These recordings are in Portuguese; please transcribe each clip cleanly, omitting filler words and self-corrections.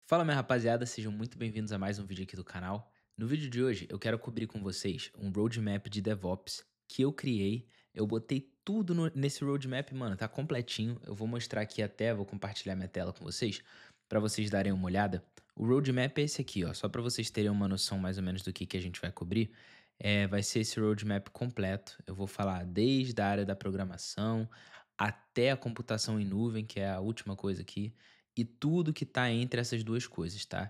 Fala minha rapaziada, sejam muito bem-vindos a mais um vídeo aqui do canal. No vídeo de hoje eu quero cobrir com vocês um roadmap de DevOps que eu criei. Eu botei tudo nesse roadmap, mano, tá completinho. Eu vou mostrar aqui até, vou compartilhar minha tela com vocês para vocês darem uma olhada. O roadmap é esse aqui, ó, só para vocês terem uma noção mais ou menos do que a gente vai cobrir. Vai ser esse roadmap completo. Eu vou falar desde a área da programação até a computação em nuvem, que é a última coisa aqui e tudo que tá entre essas duas coisas, tá?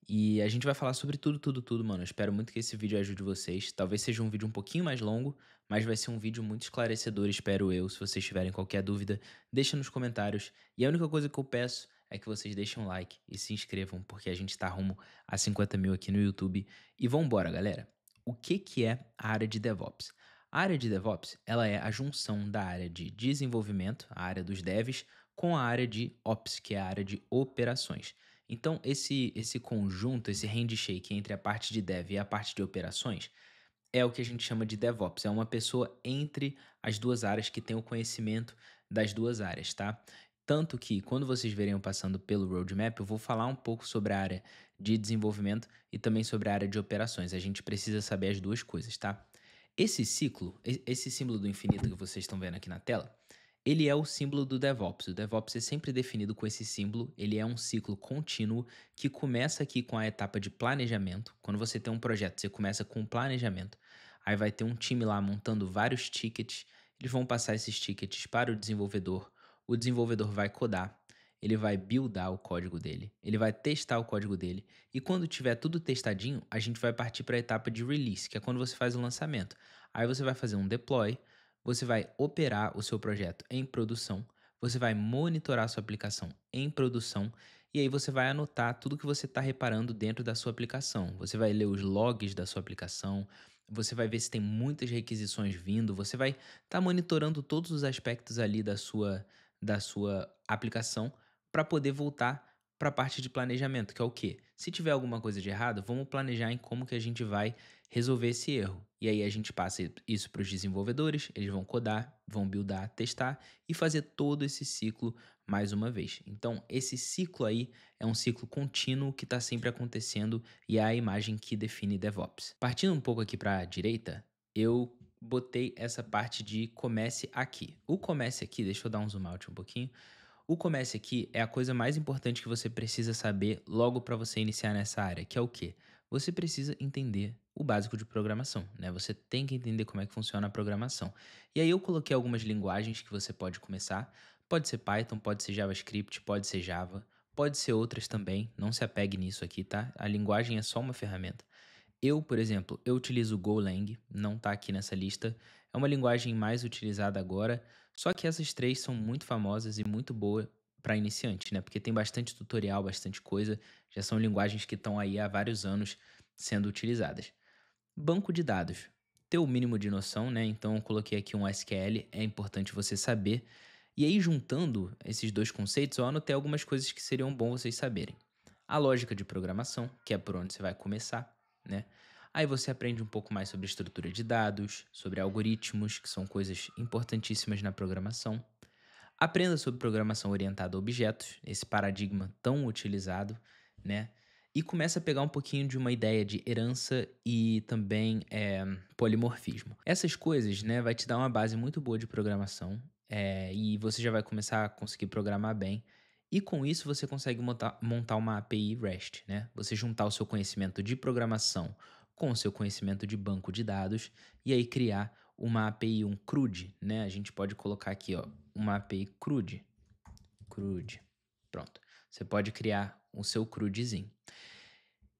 E a gente vai falar sobre tudo, tudo, tudo, mano. Eu espero muito que esse vídeo ajude vocês. Talvez seja um vídeo um pouquinho mais longo, mas vai ser um vídeo muito esclarecedor, espero eu. Se vocês tiverem qualquer dúvida, deixa nos comentários. E a única coisa que eu peço é que vocês deixem um like e se inscrevam, porque a gente tá rumo a 50 mil aqui no YouTube. E vambora, galera. O que é a área de DevOps? A área de DevOps, ela é a junção da área de desenvolvimento, a área dos devs, com a área de Ops, que é a área de operações. Então, esse conjunto, esse handshake entre a parte de dev e a parte de operações, é o que a gente chama de DevOps. É uma pessoa entre as duas áreas que tem o conhecimento das duas áreas, tá? Tanto que, quando vocês verem eu passando pelo roadmap, eu vou falar um pouco sobre a área de desenvolvimento e também sobre a área de operações. A gente precisa saber as duas coisas, tá? Esse ciclo, esse símbolo do infinito que vocês estão vendo aqui na tela, ele é o símbolo do DevOps. O DevOps é sempre definido com esse símbolo. Ele é um ciclo contínuo que começa aqui com a etapa de planejamento. Quando você tem um projeto, você começa com o planejamento. Aí vai ter um time lá montando vários tickets. Eles vão passar esses tickets para o desenvolvedor. O desenvolvedor vai codar. Ele vai buildar o código dele. Ele vai testar o código dele. E quando tiver tudo testadinho, a gente vai partir para a etapa de release, que é quando você faz o lançamento. Aí você vai fazer um deploy. Você vai operar o seu projeto em produção, você vai monitorar a sua aplicação em produção e aí você vai anotar tudo que você está reparando dentro da sua aplicação. Você vai ler os logs da sua aplicação, você vai ver se tem muitas requisições vindo, você vai estar monitorando todos os aspectos ali da sua aplicação para poder voltar para a parte de planejamento, que é o quê? Se tiver alguma coisa de errado, vamos planejar em como que a gente vai resolver esse erro. E aí a gente passa isso para os desenvolvedores, eles vão codar, vão buildar, testar e fazer todo esse ciclo mais uma vez. Então, esse ciclo aí é um ciclo contínuo que está sempre acontecendo e é a imagem que define DevOps. Partindo um pouco aqui para a direita, eu botei essa parte de comece aqui. O comece aqui, deixa eu dar um zoom out um pouquinho. O comece aqui é a coisa mais importante que você precisa saber logo para você iniciar nessa área, que é o quê? Você precisa entender o básico de programação, né? Você tem que entender como é que funciona a programação. E aí eu coloquei algumas linguagens que você pode começar. Pode ser Python, pode ser JavaScript, pode ser Java, pode ser outras também. Não se apegue nisso aqui, tá? A linguagem é só uma ferramenta. Eu, por exemplo, eu utilizo o Golang, não está aqui nessa lista. É uma linguagem mais utilizada agora, só que essas três são muito famosas e muito boa para iniciante, né? Porque tem bastante tutorial, bastante coisa, já são linguagens que estão aí há vários anos sendo utilizadas. Banco de dados. Ter o mínimo de noção, né? Então eu coloquei aqui um SQL, é importante você saber. E aí, juntando esses dois conceitos, eu anotei algumas coisas que seriam bom vocês saberem. A lógica de programação, que é por onde você vai começar, né? Aí você aprende um pouco mais sobre estrutura de dados, sobre algoritmos, que são coisas importantíssimas na programação. Aprenda sobre programação orientada a objetos, esse paradigma tão utilizado, né? E começa a pegar um pouquinho de uma ideia de herança e também polimorfismo. Essas coisas, né, vai te dar uma base muito boa de programação e você já vai começar a conseguir programar bem. E com isso você consegue montar uma API REST, né? Você juntar o seu conhecimento de programação com o seu conhecimento de banco de dados e aí criar uma API, um CRUD, né? A gente pode colocar aqui, ó, uma API CRUD. CRUD. Pronto. Você pode criar o seu CRUDzinho.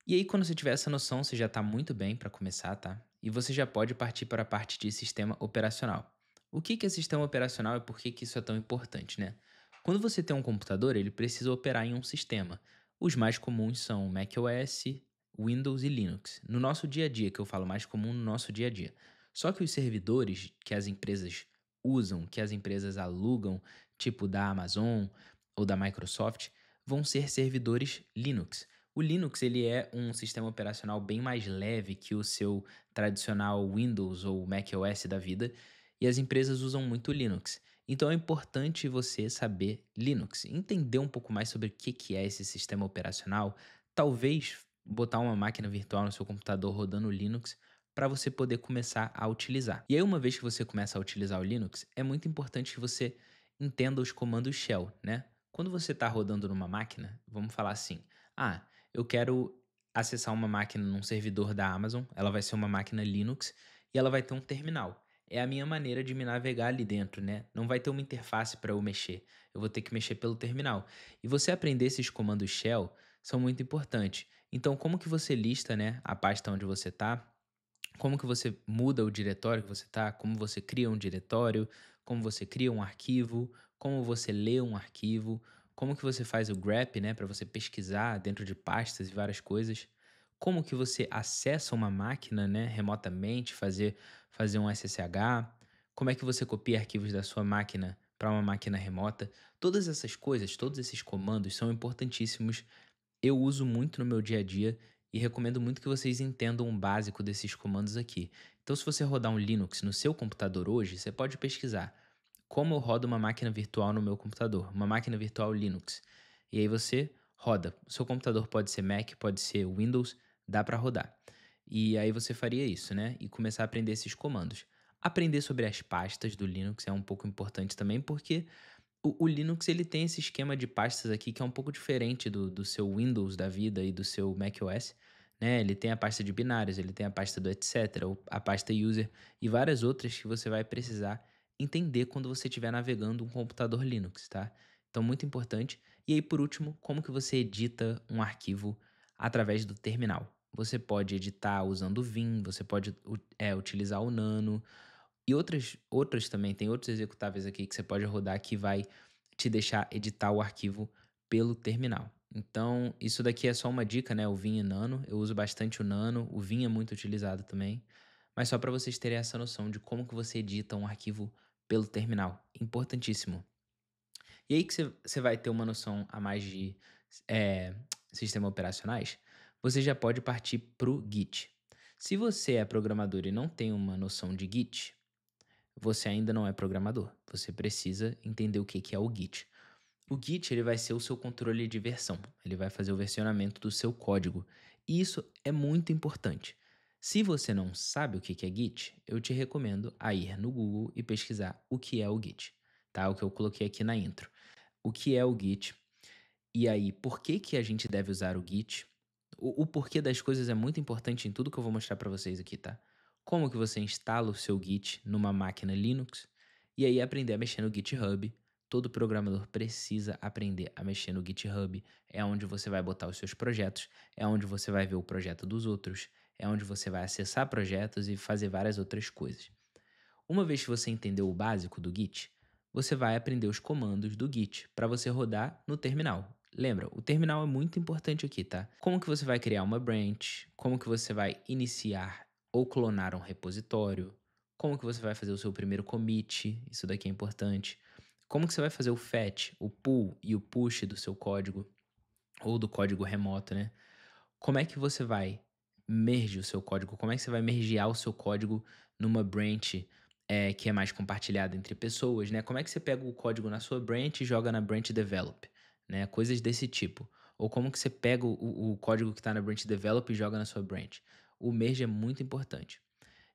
E aí, quando você tiver essa noção, você já está muito bem para começar, tá? E você já pode partir para a parte de sistema operacional. O que é sistema operacional e por que isso é tão importante, né? Quando você tem um computador, ele precisa operar em um sistema. Os mais comuns são macOS, Windows e Linux. No nosso dia a dia, que eu falo mais comum no nosso dia a dia. Só que os servidores que as empresas usam, que as empresas alugam, tipo da Amazon ou da Microsoft, vão ser servidores Linux. O Linux ele é um sistema operacional bem mais leve que o seu tradicional Windows ou macOS da vida, e as empresas usam muito o Linux. Então é importante você saber Linux, entender um pouco mais sobre o que que é esse sistema operacional, talvez botar uma máquina virtual no seu computador rodando Linux para você poder começar a utilizar. E aí, uma vez que você começa a utilizar o Linux, é muito importante que você entenda os comandos shell, né? Quando você está rodando numa máquina, vamos falar assim: ah, eu quero acessar uma máquina num servidor da Amazon, ela vai ser uma máquina Linux e ela vai ter um terminal. É a minha maneira de me navegar ali dentro, né? Não vai ter uma interface para eu mexer. Eu vou ter que mexer pelo terminal. E você aprender esses comandos shell são muito importantes. Então, como que você lista, né, a pasta onde você está? Como que você muda o diretório que você está? Como você cria um diretório? Como você cria um arquivo? Como você lê um arquivo? Como que você faz o grep, né, para você pesquisar dentro de pastas e várias coisas? Como que você acessa uma máquina, né, remotamente, fazer um SSH? Como é que você copia arquivos da sua máquina para uma máquina remota? Todas essas coisas, todos esses comandos são importantíssimos. Eu uso muito no meu dia a dia e recomendo muito que vocês entendam o básico desses comandos aqui. Então, se você rodar um Linux no seu computador hoje, você pode pesquisar como eu rodo uma máquina virtual no meu computador, uma máquina virtual Linux. E aí você roda. O seu computador pode ser Mac, pode ser Windows, dá para rodar. E aí você faria isso, né? E começar a aprender esses comandos. Aprender sobre as pastas do Linux é um pouco importante também, porque o Linux ele tem esse esquema de pastas aqui que é um pouco diferente do seu Windows da vida e do seu macOS, né? Ele tem a pasta de binários, ele tem a pasta do etc, a pasta user e várias outras que você vai precisar entender quando você estiver navegando um computador Linux, tá? Então, muito importante. E aí, por último, como que você edita um arquivo através do terminal? Você pode editar usando o Vim, você pode utilizar o Nano, e outras também, tem outros executáveis aqui que você pode rodar que vai te deixar editar o arquivo pelo terminal. Então, isso daqui é só uma dica, né, o Vim e Nano, eu uso bastante o Nano, o Vim é muito utilizado também, mas só para vocês terem essa noção de como que você edita um arquivo pelo terminal, importantíssimo. E aí que você vai ter uma noção a mais de, eh, sistema operacionais, você já pode partir para o Git. Se você é programador e não tem uma noção de Git, você ainda não é programador. Você precisa entender o que que é o Git. O Git ele vai ser o seu controle de versão. Ele vai fazer o versionamento do seu código. E isso é muito importante. Se você não sabe o que que é Git, eu te recomendo a ir no Google e pesquisar o que é o Git, tá? O que eu coloquei aqui na intro. O que é o Git? E aí, por que que a gente deve usar o Git? O porquê das coisas é muito importante em tudo que eu vou mostrar para vocês aqui, tá? Como que você instala o seu Git numa máquina Linux e aí aprender a mexer no GitHub. Todo programador precisa aprender a mexer no GitHub. É onde você vai botar os seus projetos, é onde você vai ver o projeto dos outros, é onde você vai acessar projetos e fazer várias outras coisas. Uma vez que você entendeu o básico do Git, você vai aprender os comandos do Git para você rodar no terminal. Lembra, o terminal é muito importante aqui, tá? Como que você vai criar uma branch, como que você vai iniciar ou clonar um repositório, como que você vai fazer o seu primeiro commit, isso daqui é importante. Como que você vai fazer o fetch, o pull e o push do seu código ou do código remoto, né? Como é que você vai merge o seu código? Como é que você vai mergear o seu código numa branch, que é mais compartilhada entre pessoas, né? Como é que você pega o código na sua branch e joga na branch develop, né? Coisas desse tipo. Ou como que você pega o código que está na branch develop e joga na sua branch. O merge é muito importante.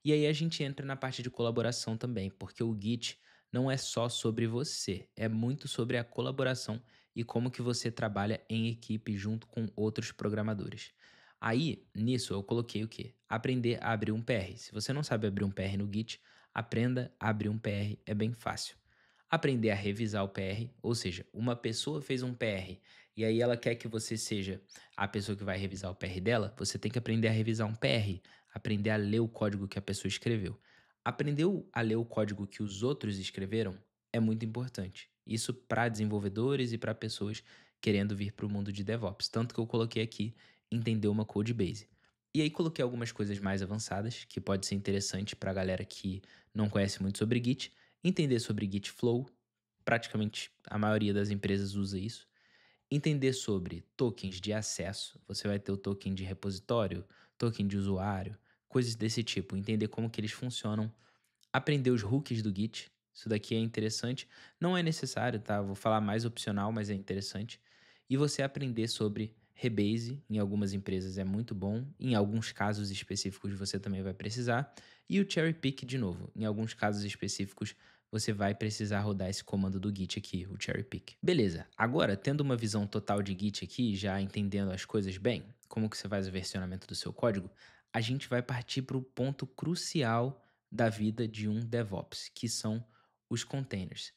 E aí a gente entra na parte de colaboração também, porque o Git não é só sobre você, é muito sobre a colaboração e como que você trabalha em equipe junto com outros programadores. Aí, nisso, eu coloquei o quê? Aprender a abrir um PR. Se você não sabe abrir um PR no Git, aprenda a abrir um PR, é bem fácil. Aprender a revisar o PR, ou seja, uma pessoa fez um PR e aí ela quer que você seja a pessoa que vai revisar o PR dela, você tem que aprender a revisar um PR, aprender a ler o código que a pessoa escreveu. Aprendeu a ler o código que os outros escreveram é muito importante. Isso para desenvolvedores e para pessoas querendo vir para o mundo de DevOps. Tanto que eu coloquei aqui entender uma code base. E aí coloquei algumas coisas mais avançadas que pode ser interessante para a galera que não conhece muito sobre Git, entender sobre Git Flow, praticamente a maioria das empresas usa isso. Entender sobre tokens de acesso, você vai ter o token de repositório, token de usuário, coisas desse tipo, entender como que eles funcionam, aprender os hooks do Git, Isso daqui é interessante. Não é necessário, tá? Vou falar mais opcional, mas é interessante. E você aprender sobre Rebase em algumas empresas é muito bom. Em alguns casos específicos você também vai precisar. E o Cherry Pick de novo. Em alguns casos específicos você vai precisar rodar esse comando do Git aqui, o Cherry Pick. Beleza. Agora, tendo uma visão total de Git aqui, já entendendo as coisas bem, como que você faz o versionamento do seu código, a gente vai partir para o ponto crucial da vida de um DevOps, que são os containers.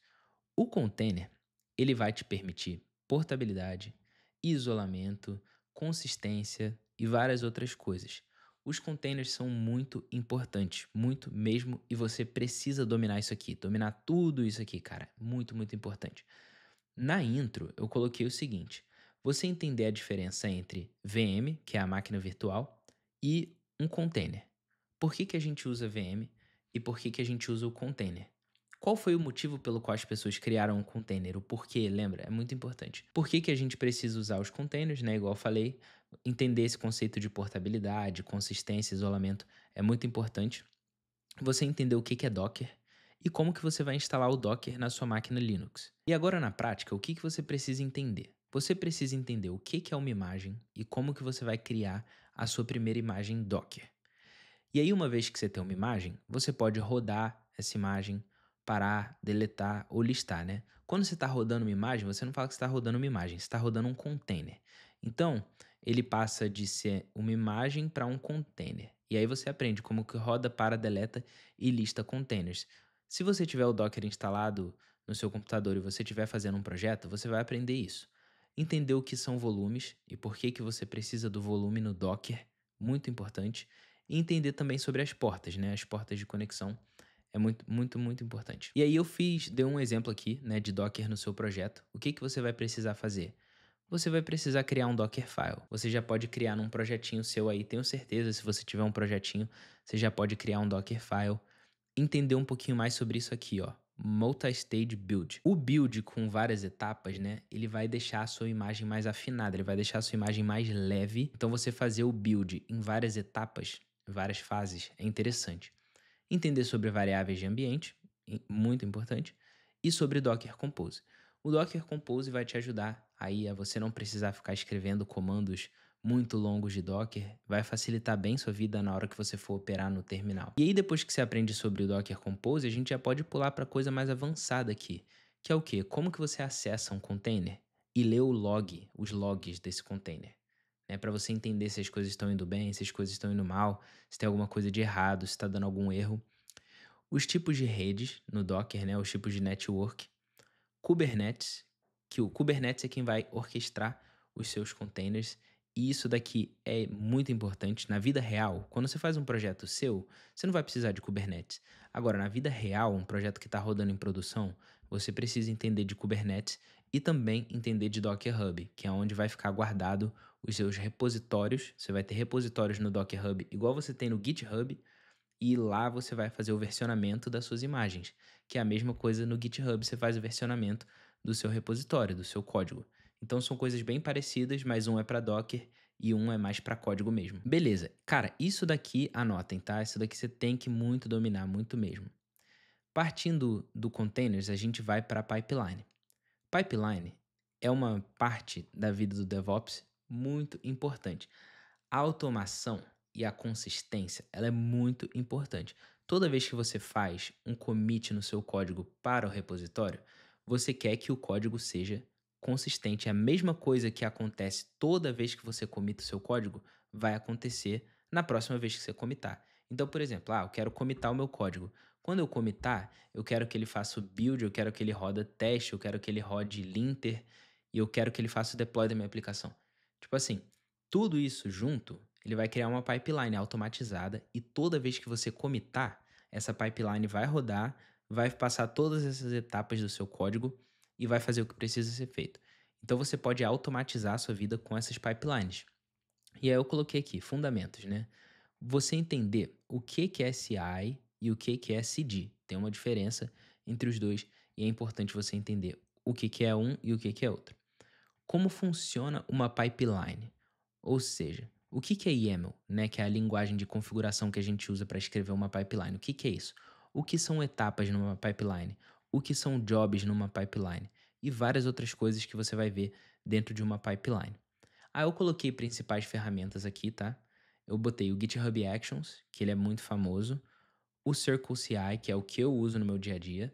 O container, ele vai te permitir portabilidade, isolamento, consistência e várias outras coisas. Os containers são muito importantes, muito mesmo, e você precisa dominar isso aqui, dominar tudo isso aqui, cara. Muito, muito importante. Na intro, eu coloquei o seguinte: você entender a diferença entre VM, que é a máquina virtual, e um container. Por que que a gente usa VM e por que que a gente usa o container? Qual foi o motivo pelo qual as pessoas criaram um container? O porquê, lembra? É muito importante. Por que que a gente precisa usar os containers, né? Igual eu falei, entender esse conceito de portabilidade, consistência, isolamento é muito importante. Você entender o que que é Docker e como que você vai instalar o Docker na sua máquina Linux. E agora na prática, o que que você precisa entender? Você precisa entender o que que é uma imagem e como que você vai criar a sua primeira imagem Docker. E aí, uma vez que você tem uma imagem, você pode rodar essa imagem, parar, deletar ou listar, né? Quando você está rodando uma imagem, você não fala que você está rodando uma imagem, você está rodando um container. Então, ele passa de ser uma imagem para um container. E aí você aprende como que roda, para, deleta e lista containers. Se você tiver o Docker instalado no seu computador e você estiver fazendo um projeto, você vai aprender isso. Entender o que são volumes e por que que você precisa do volume no Docker, muito importante. E entender também sobre as portas, né? As portas de conexão é muito, muito, muito importante. E aí dei um exemplo aqui, né, de Docker no seu projeto. O que que você vai precisar fazer? Você vai precisar criar um Dockerfile. Você já pode criar num projetinho seu aí, tenho certeza, se você tiver um projetinho, você já pode criar um Dockerfile. Entender um pouquinho mais sobre isso aqui, ó. Multi-stage build. O build com várias etapas, né? Ele vai deixar a sua imagem mais afinada, ele vai deixar a sua imagem mais leve. Então você fazer o build em várias etapas, várias fases, é interessante. Entender sobre variáveis de ambiente, muito importante, e sobre Docker Compose. O Docker Compose vai te ajudar aí a você não precisar ficar escrevendo comandos muito longos de Docker, vai facilitar bem sua vida na hora que você for operar no terminal. E aí depois que você aprende sobre o Docker Compose, a gente já pode pular para coisa mais avançada aqui, que é o quê? Como que você acessa um container e lê o log, os logs desse container, né, para você entender se as coisas estão indo bem, se as coisas estão indo mal, se tem alguma coisa de errado, se está dando algum erro. Os tipos de redes no Docker, né, os tipos de network, Kubernetes, que o Kubernetes é quem vai orquestrar os seus containers, e isso daqui é muito importante. Na vida real, quando você faz um projeto seu, você não vai precisar de Kubernetes. Agora, na vida real, um projeto que está rodando em produção, você precisa entender de Kubernetes e também entender de Docker Hub, que é onde vai ficar guardado os seus repositórios. Você vai ter repositórios no Docker Hub, igual você tem no GitHub, e lá você vai fazer o versionamento das suas imagens, que é a mesma coisa no GitHub, você faz o versionamento do seu repositório, do seu código. Então são coisas bem parecidas, mas um é para Docker e um é mais para código mesmo. Beleza. Cara, isso daqui anotem, tá? Isso daqui você tem que muito dominar, muito mesmo. Partindo do containers, a gente vai para pipeline. Pipeline é uma parte da vida do DevOps muito importante. A automação e a consistência, ela é muito importante. Toda vez que você faz um commit no seu código para o repositório, você quer que o código seja consistente. A mesma coisa que acontece toda vez que você commita o seu código, vai acontecer na próxima vez que você commitar. Então, por exemplo, eu quero commitar o meu código. Quando eu commitar, eu quero que ele faça o build, eu quero que ele roda teste, eu quero que ele rode linter e eu quero que ele faça o deploy da minha aplicação. Tipo assim, tudo isso junto, ele vai criar uma pipeline automatizada e toda vez que você commitar, essa pipeline vai rodar, vai passar todas essas etapas do seu código e vai fazer o que precisa ser feito. Então você pode automatizar a sua vida com essas pipelines. E aí eu coloquei aqui, fundamentos, né? Você entender o que que é CI e o que que é CD. Tem uma diferença entre os dois e é importante você entender o que que é um e o que que é outro. Como funciona uma pipeline? Ou seja, o que que é YAML, né, que é a linguagem de configuração que a gente usa para escrever uma pipeline? O que que é isso? o que são etapas numa pipeline, o que são jobs numa pipeline e várias outras coisas que você vai ver dentro de uma pipeline. Aí eu coloquei principais ferramentas aqui, tá? Eu botei o GitHub Actions, que ele é muito famoso, o Circle CI, que é o que eu uso no meu dia a dia,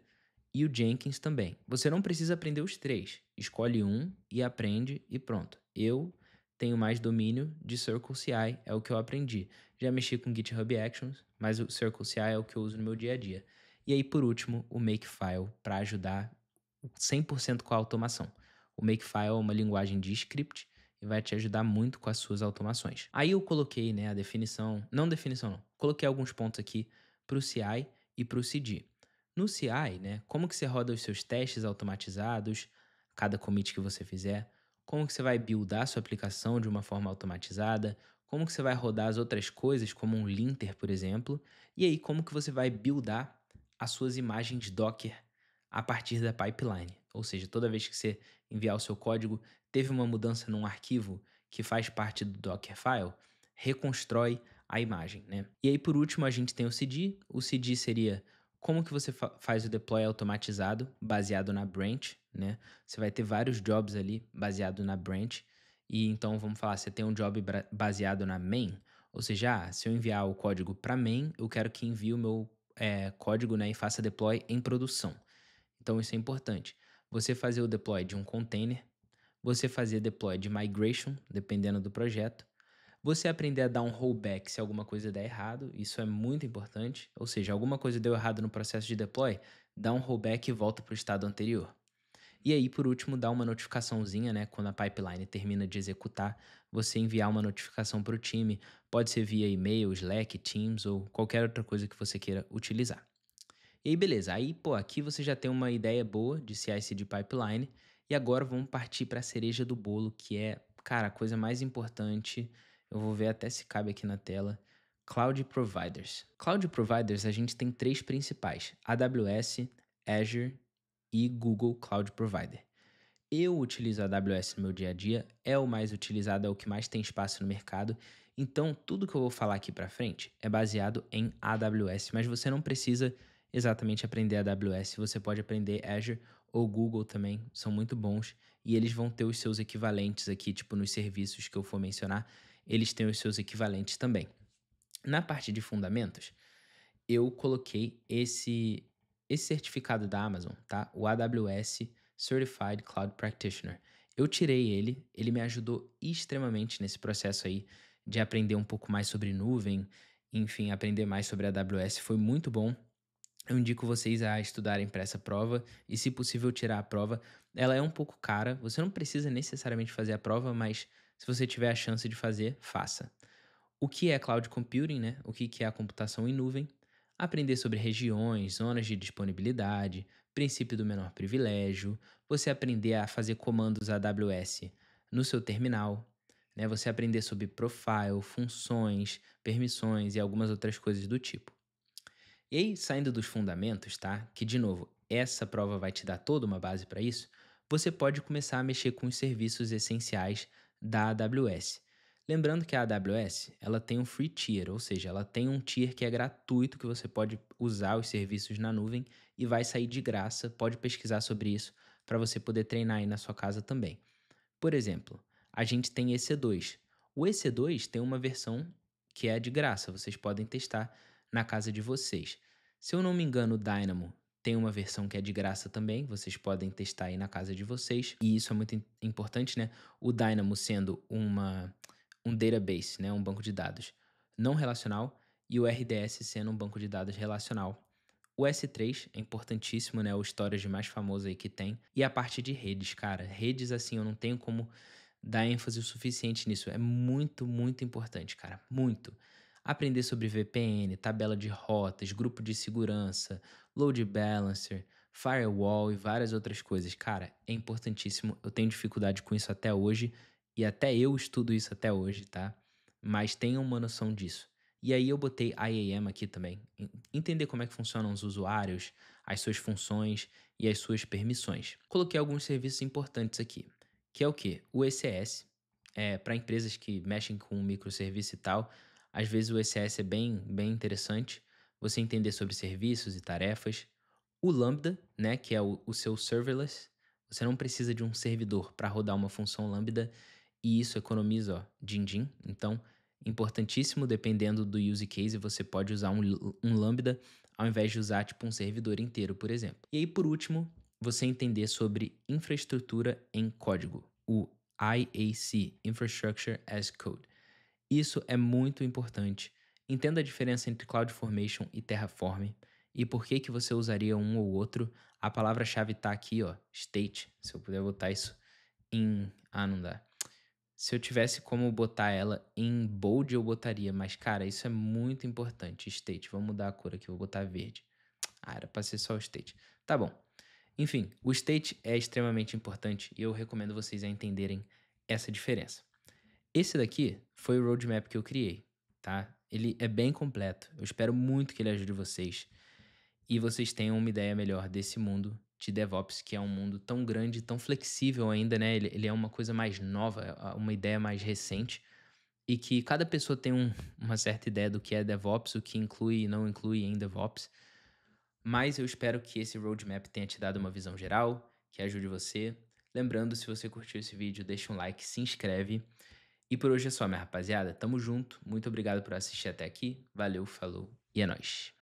e o Jenkins também. Você não precisa aprender os três. Escolhe um e aprende e pronto. Eu tenho mais domínio de Circle CI, é o que eu aprendi. Já mexi com GitHub Actions, mas o Circle CI é o que eu uso no meu dia a dia. E aí, por último, o Makefile para ajudar 100% com a automação. O Makefile é uma linguagem de script e vai te ajudar muito com as suas automações. Aí eu coloquei, né, a definição não, coloquei alguns pontos aqui para o CI e para o CD. No CI, né, como que você roda os seus testes automatizados, cada commit que você fizer, como que você vai buildar a sua aplicação de uma forma automatizada, como que você vai rodar as outras coisas, como um linter, por exemplo, e aí como que você vai buildar as suas imagens Docker a partir da pipeline. Ou seja, toda vez que você enviar o seu código, teve uma mudança num arquivo que faz parte do Dockerfile, reconstrói a imagem, né? E aí, por último, a gente tem o CD. O CD seria como que você faz o deploy automatizado baseado na branch, né? Você vai ter vários jobs ali baseado na branch. E então, vamos falar, você tem um job baseado na main, ou seja, se eu enviar o código para main, eu quero que envie o meu código, né, e faça deploy em produção. Então isso é importante. Você fazer o deploy de um container, você fazer deploy de migration, dependendo do projeto, você aprender a dar um rollback se alguma coisa der errado, isso é muito importante. Ou seja, alguma coisa deu errado no processo de deploy, dá um rollback e volta para o estado anterior. E aí, por último, dá uma notificaçãozinha, né? Quando a pipeline termina de executar, você enviar uma notificação para o time. Pode ser via e-mail, Slack, Teams ou qualquer outra coisa que você queira utilizar. E aí, beleza. Aí, pô, aqui você já tem uma ideia boa de CI/CD pipeline. E agora vamos partir para a cereja do bolo, que é, cara, a coisa mais importante. Eu vou ver até se cabe aqui na tela. Cloud Providers. Cloud Providers, a gente tem três principais: AWS, Azure e Google Cloud Provider. Eu utilizo a AWS no meu dia a dia, é o mais utilizado, é o que mais tem espaço no mercado. Então, tudo que eu vou falar aqui para frente é baseado em AWS, mas você não precisa exatamente aprender AWS, você pode aprender Azure ou Google também, são muito bons e eles vão ter os seus equivalentes aqui, tipo nos serviços que eu for mencionar, eles têm os seus equivalentes também. Na parte de fundamentos, eu coloquei esse certificado da Amazon, tá? O AWS Certified Cloud Practitioner. Eu tirei ele, ele me ajudou extremamente nesse processo aí de aprender um pouco mais sobre nuvem, enfim, aprender mais sobre a AWS, foi muito bom. Eu indico vocês a estudarem para essa prova e, se possível, tirar a prova. Ela é um pouco cara, você não precisa necessariamente fazer a prova, mas se você tiver a chance de fazer, faça. O que é cloud computing, né? O que é a computação em nuvem? Aprender sobre regiões, zonas de disponibilidade, princípio do menor privilégio, você aprender a fazer comandos AWS no seu terminal, né? Você aprender sobre profile, funções, permissões e algumas outras coisas do tipo. E aí, saindo dos fundamentos, tá? Que de novo, essa prova vai te dar toda uma base para isso. Você pode começar a mexer com os serviços essenciais da AWS. Lembrando que a AWS, ela tem um free tier, ou seja, ela tem um tier que é gratuito que você pode usar os serviços na nuvem e vai sair de graça. Pode pesquisar sobre isso para você poder treinar aí na sua casa também. Por exemplo, a gente tem EC2. O EC2 tem uma versão que é de graça, vocês podem testar na casa de vocês. Se eu não me engano, o Dynamo tem uma versão que é de graça também, vocês podem testar aí na casa de vocês. E isso é muito importante, né? O Dynamo sendo um database, né? Um banco de dados não relacional, e o RDS sendo um banco de dados relacional. O S3 é importantíssimo, né? O storage mais famoso aí que tem. E a parte de redes, cara. Redes, assim, eu não tenho como dar ênfase o suficiente nisso. É muito, muito importante, cara. Muito. Aprender sobre VPN, tabela de rotas, grupo de segurança, load balancer, firewall e várias outras coisas. Cara, é importantíssimo. Eu tenho dificuldade com isso até hoje. E até eu estudo isso até hoje, tá? Mas tenham uma noção disso. E aí eu botei IAM aqui também. Entender como é que funcionam os usuários, as suas funções e as suas permissões. Coloquei alguns serviços importantes aqui, que é o quê? O ECS, para empresas que mexem com microserviço e tal, às vezes o ECS é bem interessante, você entender sobre serviços e tarefas, o Lambda, né, que é o seu serverless, você não precisa de um servidor para rodar uma função Lambda e isso economiza, ó, din-din. Então, importantíssimo, dependendo do use case, você pode usar um Lambda ao invés de usar tipo um servidor inteiro, por exemplo. E aí, por último, você entender sobre infraestrutura em código, o IAC, Infrastructure as Code. Isso é muito importante. Entenda a diferença entre CloudFormation e Terraform e por que que você usaria um ou outro. A palavra-chave está aqui, ó, state. Se eu puder botar isso em, não dá. Se eu tivesse como botar ela em bold, eu botaria, mas cara, isso é muito importante, state. Vamos mudar a cor aqui, vou botar verde. Era pra ser só o state. Tá bom. Enfim, o state é extremamente importante e eu recomendo vocês a entenderem essa diferença. Esse daqui foi o roadmap que eu criei, tá? Ele é bem completo. Eu espero muito que ele ajude vocês e vocês tenham uma ideia melhor desse mundo de DevOps, que é um mundo tão grande, tão flexível ainda, né? Ele é uma coisa mais nova, uma ideia mais recente e que cada pessoa tem uma certa ideia do que é DevOps, o que inclui e não inclui em DevOps. Mas eu espero que esse roadmap tenha te dado uma visão geral, que ajude você. Lembrando, se você curtiu esse vídeo, deixa um like, se inscreve. E por hoje é só, minha rapaziada. Tamo junto. Muito obrigado por assistir até aqui. Valeu, falou e é nóis.